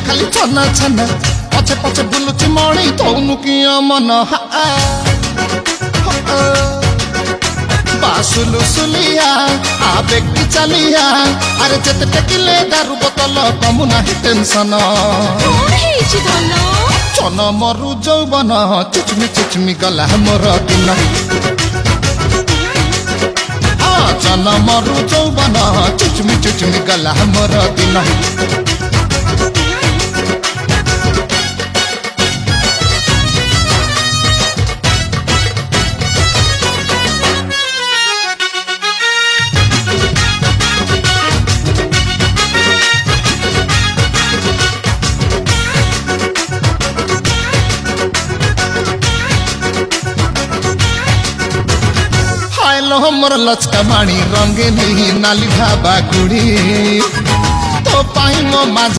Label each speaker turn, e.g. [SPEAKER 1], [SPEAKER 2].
[SPEAKER 1] ଖାଲି ଛନା ଛନା ପଛେ ପଛେ ବୁଲୁଛି ମଣି ତଉନୁ କିଅ ମନ ବାସୁଲୁ ସୁଲିଆ ଆବେଗି ଚାଲିଆ ଆରେ ଯେତେ ଟେକିଲେ ଦାରୁ ବୋତଲ କମୁ ନାହିଁ ଟେନସନ ଚନ ମରୁ ଯୌବନ ଚିଚୁମି ଗଲା ମୋର ଦିନ ଚନ ମରୁ ଯୌବନ ଚିଚୁମି ଗଲା ମୋର ଦିନ हमर लचका माणी रंगे नहीं नाली ढाबा कुड़ी तो पाई मो